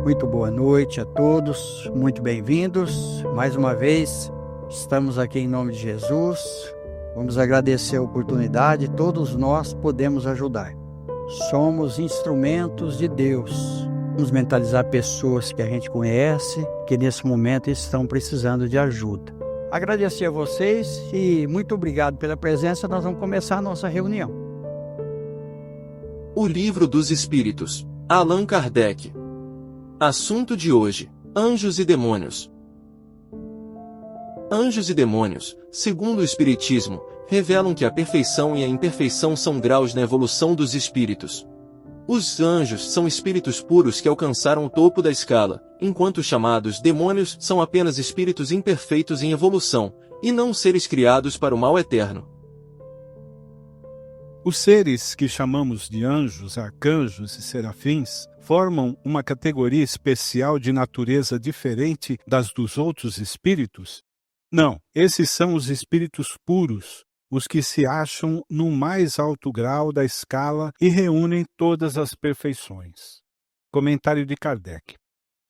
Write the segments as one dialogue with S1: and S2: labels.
S1: Muito boa noite a todos, muito bem-vindos. Mais uma vez, estamos aqui em nome de Jesus. Vamos agradecer a oportunidade, todos nós podemos ajudar. Somos instrumentos de Deus. Vamos mentalizar pessoas que a gente conhece, que nesse momento estão precisando de ajuda. Agradecer a vocês e muito obrigado pela presença. Nós vamos começar a nossa reunião.
S2: O Livro dos Espíritos, Allan Kardec. Assunto de hoje: Anjos e Demônios. Anjos e demônios, segundo o Espiritismo, revelam que a perfeição e a imperfeição são graus na evolução dos espíritos. Os anjos são espíritos puros que alcançaram o topo da escala, enquanto os chamados demônios são apenas espíritos imperfeitos em evolução, e não seres criados para o mal eterno.
S3: Os seres que chamamos de anjos, arcanjos e serafins formam uma categoria especial de natureza diferente das dos outros espíritos? Não, esses são os espíritos puros, os que se acham no mais alto grau da escala e reúnem todas as perfeições. Comentário de Kardec.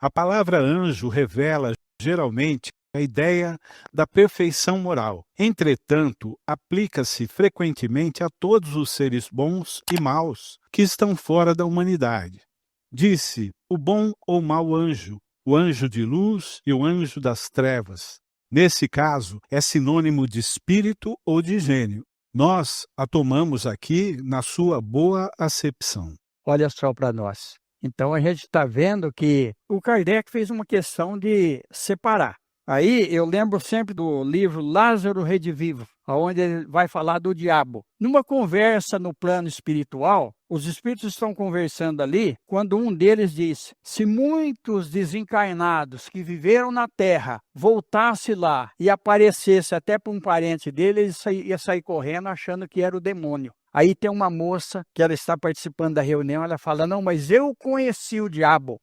S3: A palavra anjo revela, geralmente, a ideia da perfeição moral. Entretanto, aplica-se frequentemente a todos os seres bons e maus que estão fora da humanidade. Disse o bom ou mau anjo, o anjo de luz e o anjo das trevas. Nesse caso, é sinônimo de espírito ou de gênio. Nós a tomamos aqui na sua boa acepção.
S1: Olha só para nós. Então a gente está vendo que o Kardec fez uma questão de separar. Aí eu lembro sempre do livro Lázaro Redivivo, onde ele vai falar do diabo. Numa conversa no plano espiritual, os espíritos estão conversando ali, quando um deles diz: se muitos desencarnados que viveram na Terra voltasse lá e aparecesse até para um parente dele, ele ia sair correndo achando que era o demônio. Aí tem uma moça que ela está participando da reunião, ela fala: não, mas eu conheci o diabo,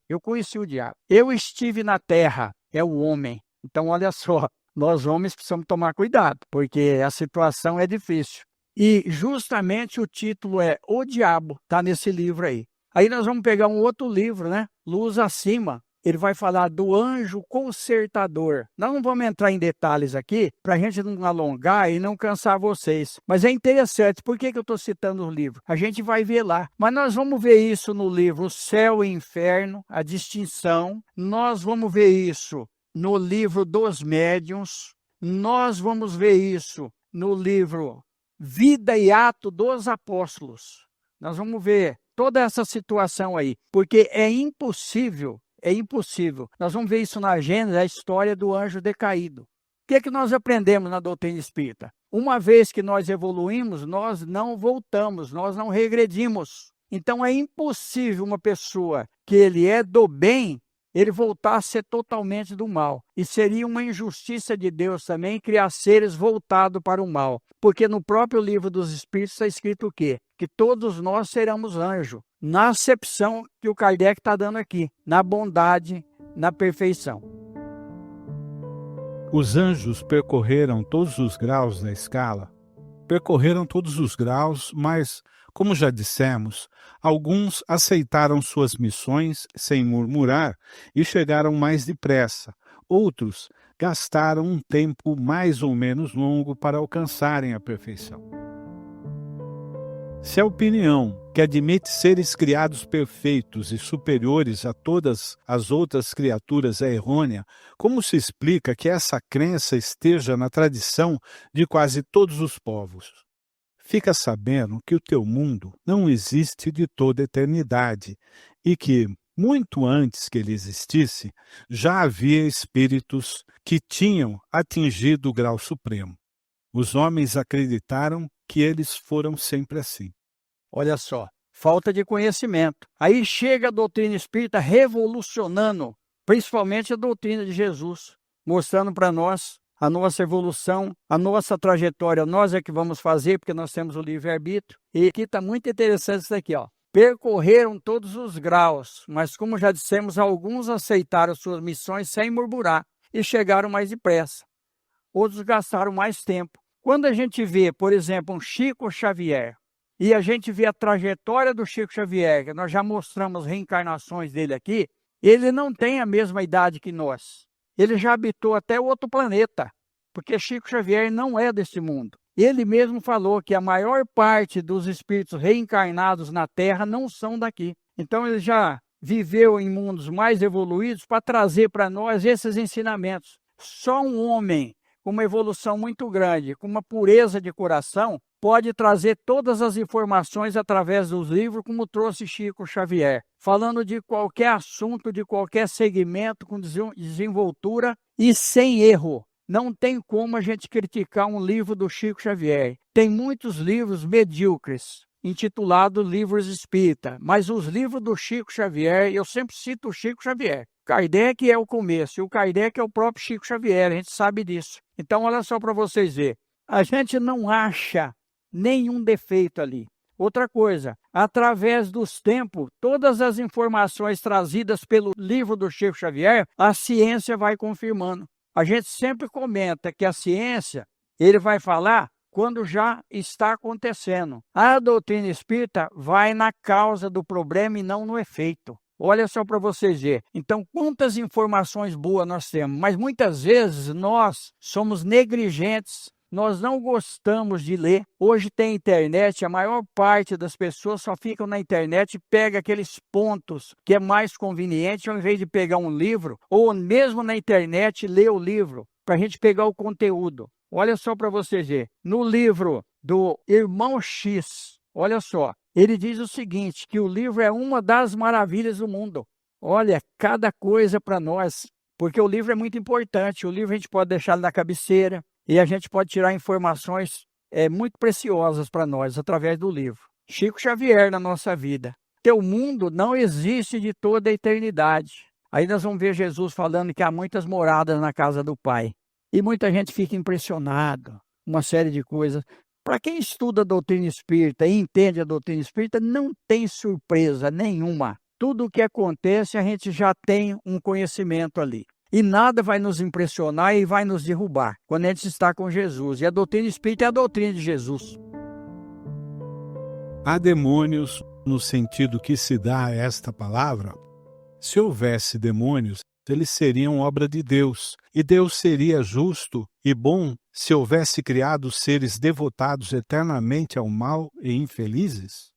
S1: eu estive na Terra, é o homem. Então, olha só, nós homens precisamos tomar cuidado, porque a situação é difícil. E justamente o título é O Diabo, está nesse livro aí. Aí nós vamos pegar um outro livro, né? Luz Acima. Ele vai falar do anjo consertador. Nós não vamos entrar em detalhes aqui, para a gente não alongar e não cansar vocês. Mas é interessante, por que eu estou citando o livro? A gente vai ver lá. Mas nós vamos ver isso no livro O Céu e Inferno, a distinção. Nós vamos ver isso no livro dos Médiuns, nós vamos ver isso no livro Vida e Ato dos Apóstolos. Nós vamos ver toda essa situação aí, porque é impossível. Nós vamos ver isso na Gênesis, a história do anjo decaído. O que é que nós aprendemos na doutrina espírita? Uma vez que nós evoluímos, nós não voltamos, nós não regredimos. Então é impossível uma pessoa que ele é do bem, ele voltar a ser totalmente do mal. E seria uma injustiça de Deus também criar seres voltados para o mal. Porque no próprio livro dos Espíritos está escrito o quê? Que todos nós seremos anjos. Na acepção que o Kardec está dando aqui. Na bondade, na perfeição.
S3: Os anjos percorreram todos os graus da escala. Percorreram todos os graus, mas, como já dissemos, alguns aceitaram suas missões sem murmurar e chegaram mais depressa. Outros gastaram um tempo mais ou menos longo para alcançarem a perfeição. Se a opinião que admite seres criados perfeitos e superiores a todas as outras criaturas é errônea, como se explica que essa crença esteja na tradição de quase todos os povos? Fica sabendo que o teu mundo não existe de toda a eternidade e que, muito antes que ele existisse, já havia espíritos que tinham atingido o grau supremo. Os homens acreditaram que eles foram sempre assim.
S1: Olha só, falta de conhecimento. Aí chega a doutrina espírita revolucionando, principalmente a doutrina de Jesus, mostrando para nós a nossa evolução, a nossa trajetória. Nós é que vamos fazer, porque nós temos o livre-arbítrio. E aqui está muito interessante isso aqui, ó. Percorreram todos os graus, mas como já dissemos, alguns aceitaram suas missões sem murmurar e chegaram mais depressa. Outros gastaram mais tempo. Quando a gente vê, por exemplo, um Chico Xavier, e a gente vê a trajetória do Chico Xavier, que nós já mostramos reencarnações dele aqui, Ele não tem a mesma idade que nós. Ele já habitou até outro planeta, porque Chico Xavier não é desse mundo. Ele mesmo falou que a maior parte dos espíritos reencarnados na Terra não são daqui. Então ele já viveu em mundos mais evoluídos para trazer para nós esses ensinamentos. Só um homem com uma evolução muito grande, com uma pureza de coração, pode trazer todas as informações através dos livros, como trouxe Chico Xavier, falando de qualquer assunto, de qualquer segmento, com desenvoltura e sem erro. Não tem como a gente criticar um livro do Chico Xavier. Tem muitos livros medíocres, intitulados Livros Espírita, mas os livros do Chico Xavier, eu sempre cito o Chico Xavier. Kardec é o começo, e o Kardec é o próprio Chico Xavier, a gente sabe disso. Então, olha só para vocês verem, a gente não acha nenhum defeito ali. Outra coisa, através dos tempos, todas as informações trazidas pelo livro do Chico Xavier, a ciência vai confirmando. A gente sempre comenta que a ciência, ele vai falar quando já está acontecendo. A doutrina espírita vai na causa do problema e não no efeito. Olha só para vocês verem. Então, quantas informações boas nós temos, mas muitas vezes nós somos negligentes. Nós não gostamos de ler. Hoje tem internet, a maior parte das pessoas só ficam na internet e pega aqueles pontos que é mais conveniente, ao invés de pegar um livro, ou mesmo na internet ler o livro, para a gente pegar o conteúdo. Olha só para vocês verem. No livro do Irmão X, olha só, ele diz o seguinte, que o livro é uma das maravilhas do mundo. Olha, cada coisa para nós, porque o livro é muito importante. O livro a gente pode deixar na cabeceira, e a gente pode tirar informações muito preciosas para nós através do livro. Chico Xavier na nossa vida. Teu mundo não existe de toda a eternidade. Aí nós vamos ver Jesus falando que há muitas moradas na casa do Pai. E muita gente fica impressionado, uma série de coisas. Para quem estuda a doutrina espírita e entende a doutrina espírita, não tem surpresa nenhuma. Tudo o que acontece, a gente já tem um conhecimento ali. E nada vai nos impressionar e vai nos derrubar quando a gente está com Jesus. E a doutrina espírita é a doutrina de Jesus.
S3: Há demônios no sentido que se dá a esta palavra? Se houvesse demônios, eles seriam obra de Deus. E Deus seria justo e bom se houvesse criado seres devotados eternamente ao mal e infelizes?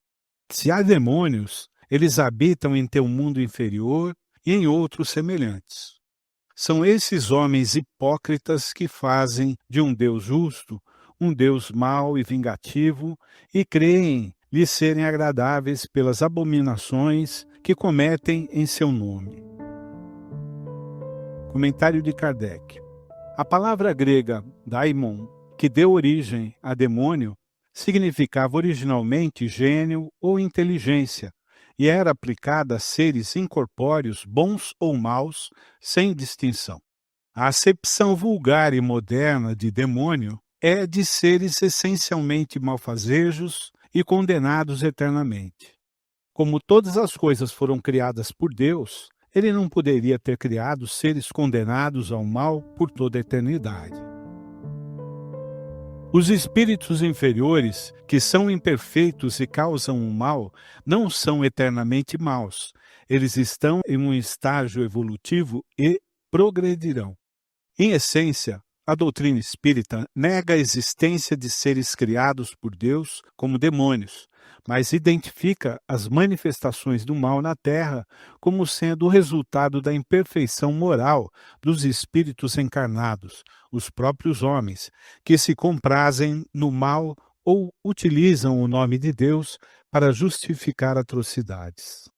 S3: Se há demônios, eles habitam em teu mundo inferior e em outros semelhantes. São esses homens hipócritas que fazem de um Deus justo um Deus mau e vingativo e creem lhe serem agradáveis pelas abominações que cometem em seu nome. Comentário de Kardec. A palavra grega daimon, que deu origem a demônio, significava originalmente gênio ou inteligência, e era aplicada a seres incorpóreos, bons ou maus, sem distinção. A acepção vulgar e moderna de demônio é de seres essencialmente malfazejos e condenados eternamente. Como todas as coisas foram criadas por Deus, ele não poderia ter criado seres condenados ao mal por toda a eternidade. Os espíritos inferiores, que são imperfeitos e causam o mal, não são eternamente maus. Eles estão em um estágio evolutivo e progredirão. Em essência, a doutrina espírita nega a existência de seres criados por Deus como demônios, mas identifica as manifestações do mal na Terra como sendo o resultado da imperfeição moral dos espíritos encarnados, os próprios homens, que se comprazem no mal ou utilizam o nome de Deus para justificar atrocidades.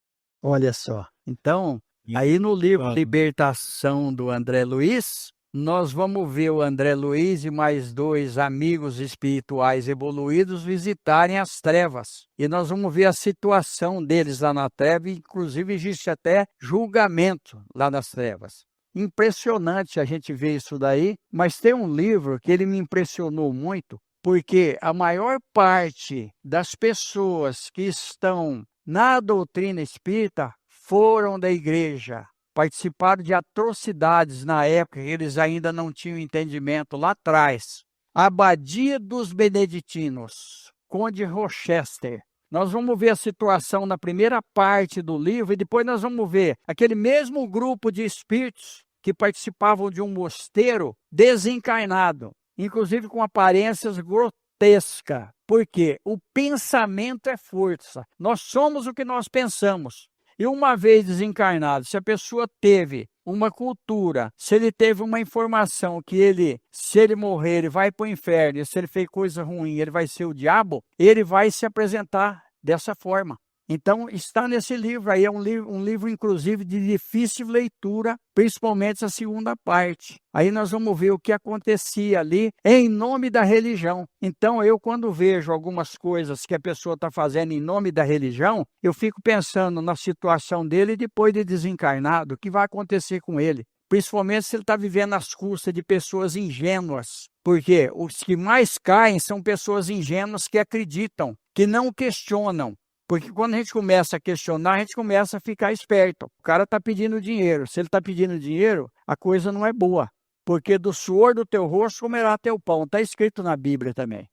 S1: Olha só, então, aí no livro Libertação do André Luiz, nós vamos ver o André Luiz e mais 2 amigos espirituais evoluídos visitarem as trevas. E nós vamos ver a situação deles lá na treva, e inclusive existe até julgamento lá nas trevas. Impressionante a gente ver isso daí, mas tem um livro que ele me impressionou muito, porque a maior parte das pessoas que estão na doutrina espírita foram da igreja. Participaram de atrocidades na época que eles ainda não tinham entendimento lá atrás. A Abadia dos Beneditinos, Conde Rochester, Nós vamos ver a situação na primeira parte do livro e depois nós vamos ver aquele mesmo grupo de espíritos que participavam de um mosteiro desencarnado, inclusive com aparências grotescas. Porque o pensamento é força. Nós somos o que nós pensamos. E uma vez desencarnado, se a pessoa teve uma cultura, se ele teve uma informação que ele, se ele morrer, ele vai para o inferno, e se ele fez coisa ruim, ele vai ser o diabo, ele vai se apresentar dessa forma. Então, está nesse livro aí, é um livro inclusive de difícil leitura, principalmente a segunda parte. Aí nós vamos ver o que acontecia ali em nome da religião. Então, eu quando vejo algumas coisas que a pessoa está fazendo em nome da religião, eu fico pensando na situação dele depois de desencarnado, o que vai acontecer com ele. Principalmente se ele está vivendo às custas de pessoas ingênuas. Porque os que mais caem são pessoas ingênuas que acreditam, que não questionam. Porque quando a gente começa a questionar, a gente começa a ficar esperto. O cara está pedindo dinheiro. Se ele está pedindo dinheiro, a coisa não é boa. Porque do suor do teu rosto comerá teu pão. Está escrito na Bíblia também.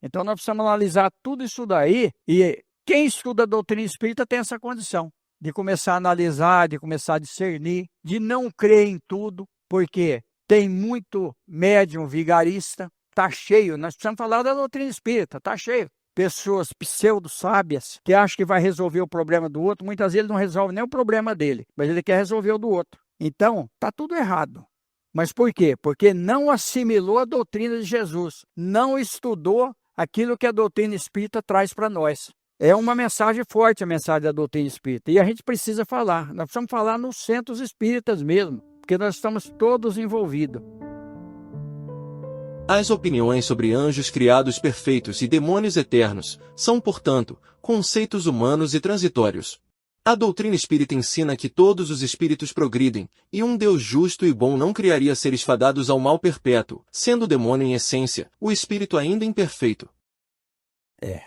S1: Então nós precisamos analisar tudo isso daí. E quem estuda a doutrina espírita tem essa condição de começar a analisar, de começar a discernir, de não crer em tudo. Porque tem muito médium vigarista. Está cheio. Nós precisamos falar da doutrina espírita. Está cheio. Pessoas pseudo-sábias que acham que vai resolver o problema do outro, muitas vezes ele não resolve nem o problema dele, mas ele quer resolver o do outro. Então, está tudo errado. Mas por quê? Porque não assimilou a doutrina de Jesus, não estudou aquilo que a doutrina espírita traz para nós. É uma mensagem forte, a mensagem da doutrina espírita, e a gente precisa falar. Nós precisamos falar nos centros espíritas mesmo, porque nós estamos todos envolvidos.
S2: As opiniões sobre anjos criados perfeitos e demônios eternos são, portanto, conceitos humanos e transitórios. A doutrina espírita ensina que todos os espíritos progridem, e um Deus justo e bom não criaria seres fadados ao mal perpétuo, sendo o demônio em essência, o espírito ainda imperfeito.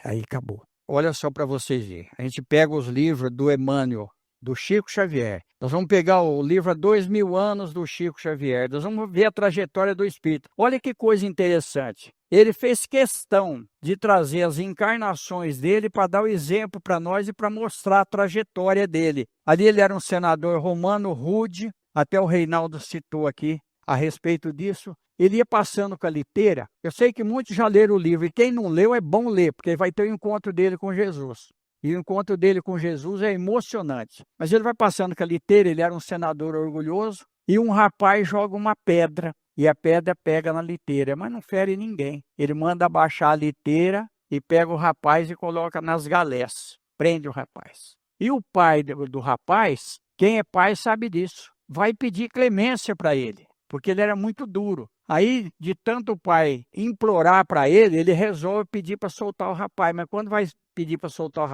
S1: Aí acabou. Olha só para vocês verem. A gente pega os livros do Emmanuel, do Chico Xavier. Nós vamos pegar o livro Há 2000 anos do Chico Xavier. Nós vamos ver a trajetória do espírito. Olha que coisa interessante. Ele fez questão de trazer as encarnações dele para dar o exemplo para nós e para mostrar a trajetória dele. Ali ele era um senador romano rude, até o Reinaldo citou aqui a respeito disso. Ele ia passando com a liteira. Eu sei que muitos já leram o livro, e quem não leu é bom ler, porque vai ter o encontro dele com Jesus. E o encontro dele com Jesus é emocionante. Mas ele vai passando com a liteira, ele era um senador orgulhoso, e um rapaz joga uma pedra, e a pedra pega na liteira, mas não fere ninguém. Ele manda abaixar a liteira e pega o rapaz e coloca nas galés, prende o rapaz. E o pai do rapaz, quem é pai sabe disso, vai pedir clemência para ele, porque ele era muito duro. Aí, de tanto o pai implorar para ele, ele resolve pedir para soltar o rapaz. Mas quando vai pedir para soltar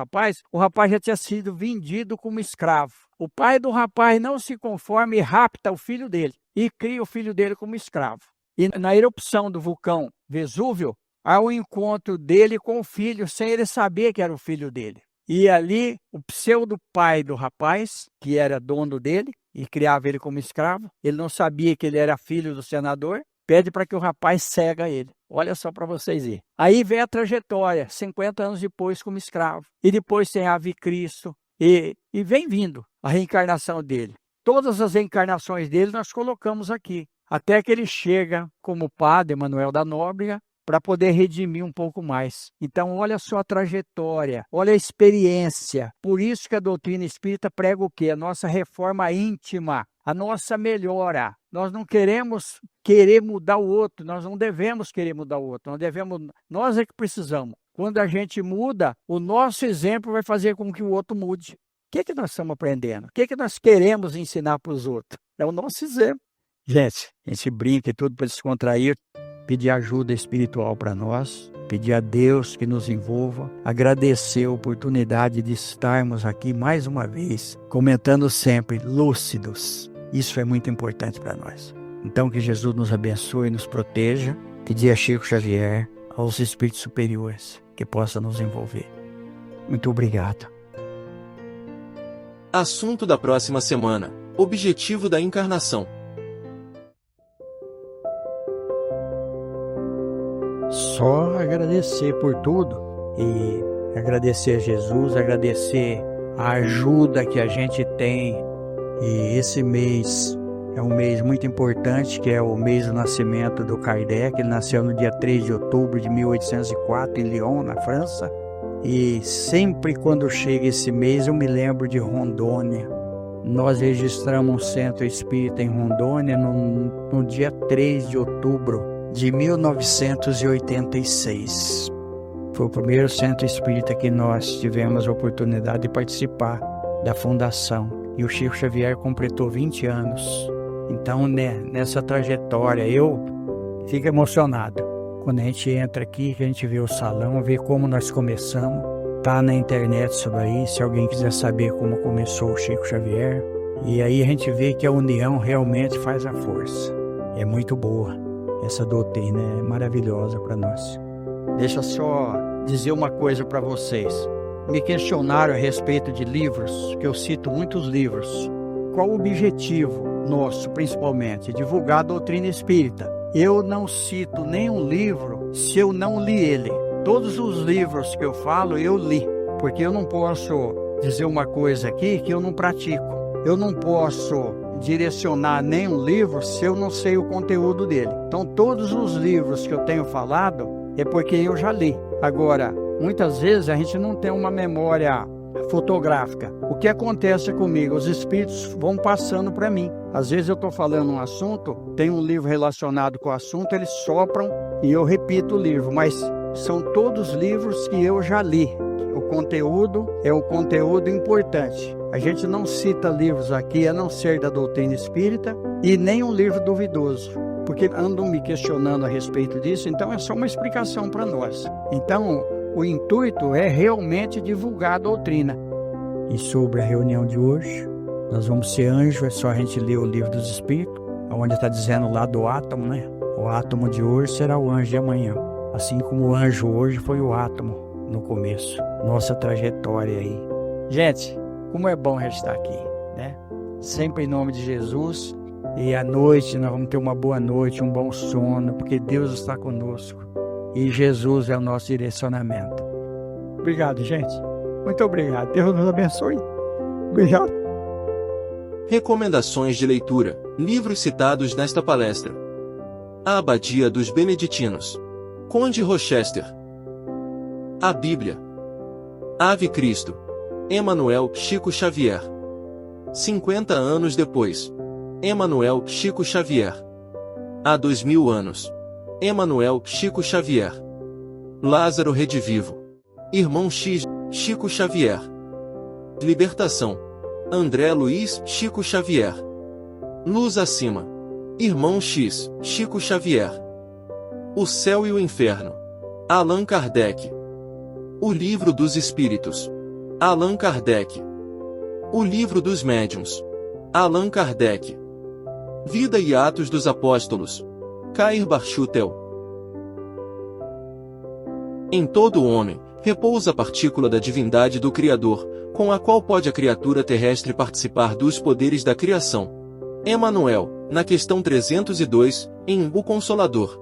S1: o rapaz já tinha sido vendido como escravo. O pai do rapaz não se conforma e rapta o filho dele e cria o filho dele como escravo. E na erupção do vulcão Vesúvio, há o encontro dele com o filho, sem ele saber que era o filho dele. E ali, o pseudo-pai do rapaz, que era dono dele e criava ele como escravo, ele não sabia que ele era filho do senador, pede para que o rapaz cega ele. Olha só para vocês verem. Aí vem a trajetória, 50 anos depois como escravo. E depois tem a Ave Cristo. E vem vindo a reencarnação dele. Todas as reencarnações dele nós colocamos aqui. Até que ele chega como padre Manuel da Nóbrega, para poder redimir um pouco mais. Então, olha só a trajetória, olha a experiência. Por isso que a doutrina espírita prega o quê? A nossa reforma íntima, a nossa melhora. Nós não queremos querer mudar o outro, nós não devemos querer mudar o outro, nós é que precisamos. Quando a gente muda, o nosso exemplo vai fazer com que o outro mude. O que nós estamos aprendendo? O que nós queremos ensinar para os outros? É o nosso exemplo. Gente, a gente brinca e tudo para descontrair, pedir ajuda espiritual para nós, pedir a Deus que nos envolva, agradecer a oportunidade de estarmos aqui mais uma vez, comentando sempre lúcidos. Isso é muito importante para nós. Então que Jesus nos abençoe e nos proteja, pedir a Chico Xavier, aos espíritos superiores, que possa nos envolver. Muito obrigado.
S2: Assunto da próxima semana: objetivo da encarnação.
S1: Só agradecer por tudo e Agradecer a Jesus, agradecer a ajuda que a gente tem. E esse mês é um mês muito importante, que é o mês do nascimento do Kardec. Ele nasceu no dia 3 de outubro de 1804 em Lyon, na França. E sempre quando chega esse mês eu me lembro de Rondônia. Nós registramos um centro espírita em Rondônia no dia 3 de outubro de 1986. Foi o primeiro centro espírita que nós tivemos a oportunidade de participar da fundação. E o Chico Xavier completou 20 anos. Então, nessa trajetória, eu fico emocionado. Quando a gente entra aqui, que a gente vê o salão, vê como nós começamos. Tá na internet isso aí, se alguém quiser saber como começou o Chico Xavier. E aí a gente vê que a união realmente faz a força. É muito boa. Essa doutrina é maravilhosa para nós. Deixa eu só dizer uma coisa para vocês. Me questionaram a respeito de livros, que eu cito muitos livros. Qual o objetivo nosso, principalmente? Divulgar a doutrina espírita. Eu não cito nenhum livro se eu não li ele. Todos os livros que eu falo, eu li. Porque eu não posso dizer uma coisa aqui que eu não pratico. Eu não posso direcionar nenhum livro se eu não sei o conteúdo dele. Então, todos os livros que eu tenho falado é porque eu já li. Agora, muitas vezes a gente não tem uma memória fotográfica. O que acontece comigo? Os espíritos vão passando para mim. Às vezes eu estou falando um assunto, tem um livro relacionado com o assunto, eles sopram e eu repito o livro, mas são todos livros que eu já li. O conteúdo é um conteúdo importante. A gente não cita livros aqui a não ser da doutrina espírita e nem um livro duvidoso, porque andam me questionando a respeito disso, então é só uma explicação para nós. Então, o intuito é realmente divulgar a doutrina. E sobre a reunião de hoje, nós vamos ser anjo, é só a gente ler o livro dos Espíritos, onde está dizendo lá do átomo, né? O átomo de hoje será o anjo de amanhã. Assim como o anjo hoje foi o átomo no começo. Nossa trajetória aí. Gente, como é bom a gente estar aqui, né? Sempre em nome de Jesus. E à noite nós vamos ter uma boa noite, um bom sono, porque Deus está conosco. E Jesus é o nosso direcionamento. Obrigado, gente. Muito obrigado. Deus nos abençoe. Obrigado.
S2: Recomendações de leitura. Livros citados nesta palestra. A Abadia dos Beneditinos. Conde Rochester. A Bíblia. Ave Cristo. Emanuel Chico Xavier. 50 anos depois. Emanuel Chico Xavier. Há 2000 anos. Emanuel Chico Xavier. Lázaro Redivivo. Irmão X. Chico Xavier. Libertação. André Luiz Chico Xavier. Luz acima. Irmão X. Chico Xavier. O céu e o inferno. Allan Kardec. O livro dos Espíritos. Allan Kardec. O livro dos Médiuns. Allan Kardec. Vida e Atos dos Apóstolos. Cair Barchutel. Em todo homem, repousa a partícula da divindade do Criador, com a qual pode a criatura terrestre participar dos poderes da criação. Emmanuel, na questão 302, em O Consolador.